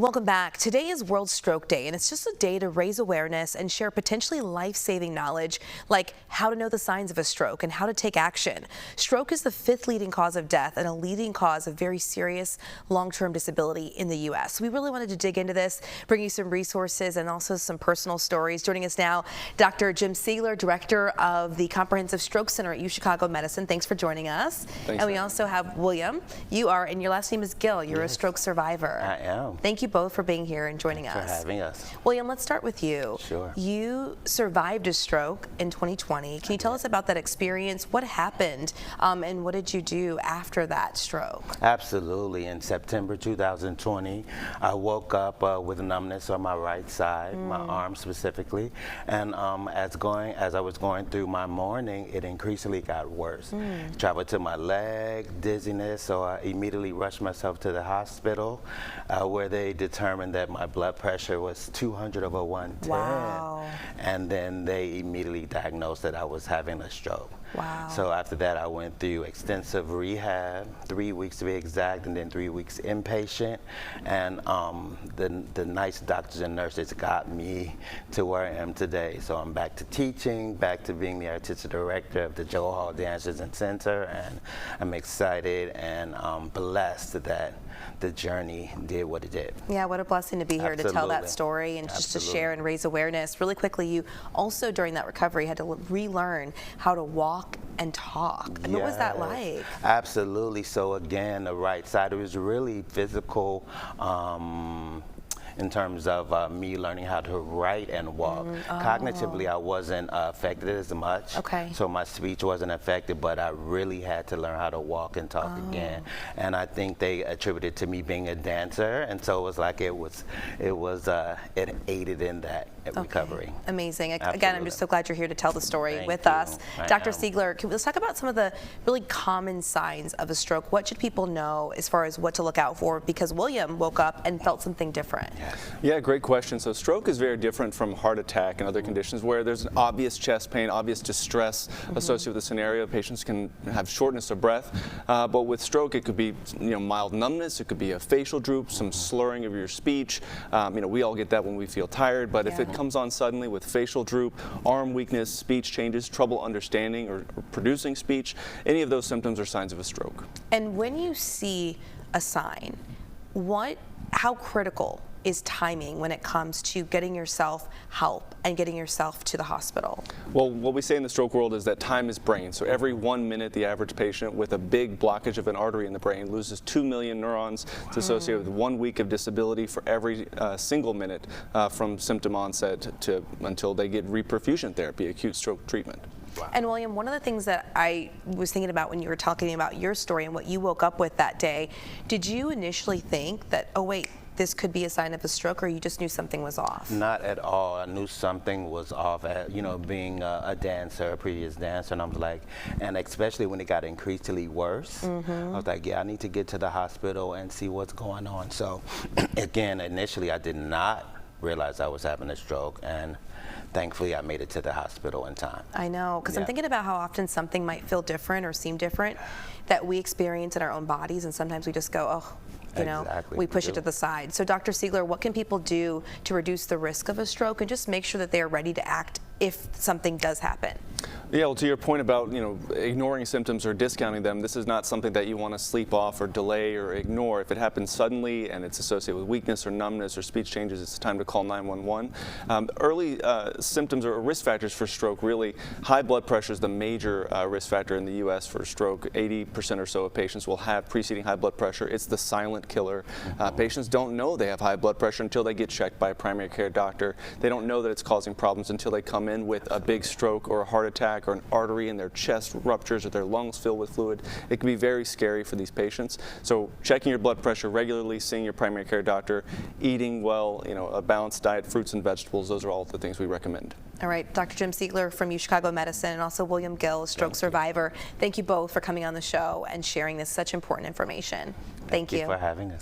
Welcome back. Today is World Stroke Day, and it's just a day to raise awareness and share potentially life-saving knowledge like how to know the signs of a stroke and how to take action. Stroke is the 5th leading cause of death and a leading cause of very serious long-term disability in the U.S. We really wanted to dig into this, bring you some resources and also some personal stories. Joining us now, Dr. Jim Siegler, Director of the Comprehensive Stroke Center at UChicago Medicine. Thanks for joining us. Thanks. And we also have William. You are, and your last name is Gill. You're Yes. a stroke survivor. I am. Thank you both for being here and joining us. Thanks for having us. William, let's start with you. Sure. You survived a stroke in 2020. Can you tell us about that experience? What happened, and what did you do after that stroke? Absolutely. In September 2020, I woke up with numbness on my right side, my arm specifically, and as I was going through my morning, it increasingly got worse. Traveled to my leg, dizziness, so I immediately rushed myself to the hospital, where they determined that my blood pressure was 200/110. Wow. And then they immediately diagnosed that I was having a stroke. Wow. So after that, I went through extensive rehab, 3 weeks to be exact, and then 3 weeks inpatient. And the nice doctors and nurses got me to where I am today. So I'm back to teaching, back to being the artistic director of the Joe Hall Dancers and Center, and I'm excited and blessed that the journey did what it did. Yeah, what a blessing to be here to tell that story and just to share and raise awareness. Really quickly, you also during that recovery had to relearn how to walk and talk. I mean, what was that like? Absolutely. So again, the right side, it was really physical in terms of me learning how to write and walk. Cognitively, I wasn't affected as much. Okay. So my speech wasn't affected, but I really had to learn how to walk and talk again. And I think they attributed to me being a dancer, and so it was like it aided in that recovery. Amazing. Absolutely. Again, I'm just so glad you're here to tell the story Thank with you. us. I Dr. am. Siegler, let's talk about some of the really common signs of a stroke. What should people know as far as what to look out for? Because William woke up and felt something different. Yeah, great question. So stroke is very different from heart attack and other conditions where there's an obvious chest pain, obvious distress associated with the scenario. Patients can have shortness of breath, but with stroke it could be mild numbness, it could be a facial droop, some slurring of your speech. We all get that when we feel tired, but if it comes on suddenly with facial droop, arm weakness, speech changes, trouble understanding or producing speech, any of those symptoms are signs of a stroke. And when you see a sign, how critical is timing when it comes to getting yourself help and getting yourself to the hospital? Well, what we say in the stroke world is that time is brain. So every 1 minute, the average patient with a big blockage of an artery in the brain loses 2 million neurons. It's associated with 1 week of disability for every single minute from symptom onset to until they get reperfusion therapy, acute stroke treatment. Wow. And William, one of the things that I was thinking about when you were talking about your story and what you woke up with that day, did you initially think that, oh wait, this could be a sign of a stroke, or you just knew something was off? Not at all. I knew something was off, being a dancer, a previous dancer, and I was like, and especially when it got increasingly worse, I was like, yeah, I need to get to the hospital and see what's going on. So again, initially I did not realize I was having a stroke, and thankfully I made it to the hospital in time. I know, because I'm thinking about how often something might feel different or seem different that we experience in our own bodies, and sometimes we just go, oh, we push it to the side. So Dr. Siegler, what can people do to reduce the risk of a stroke and just make sure that they are ready to act if something does happen? Yeah, well, to your point about ignoring symptoms or discounting them, this is not something that you want to sleep off or delay or ignore. If it happens suddenly and it's associated with weakness or numbness or speech changes, it's time to call 911. Early symptoms or risk factors for stroke, really, high blood pressure is the major risk factor in the U.S. for stroke. 80% or so of patients will have preceding high blood pressure. It's the silent killer. Patients don't know they have high blood pressure until they get checked by a primary care doctor. They don't know that it's causing problems until they come in with a big stroke or a heart attack or an artery in their chest ruptures or their lungs fill with fluid. It can be very scary for these patients. So checking your blood pressure regularly, seeing your primary care doctor, eating well, a balanced diet, fruits and vegetables, those are all the things we recommend. All right, Dr. Jim Siegler from UChicago Medicine and also William Gill, stroke survivor. Thank you both for coming on the show and sharing this such important information. Thank you for having us.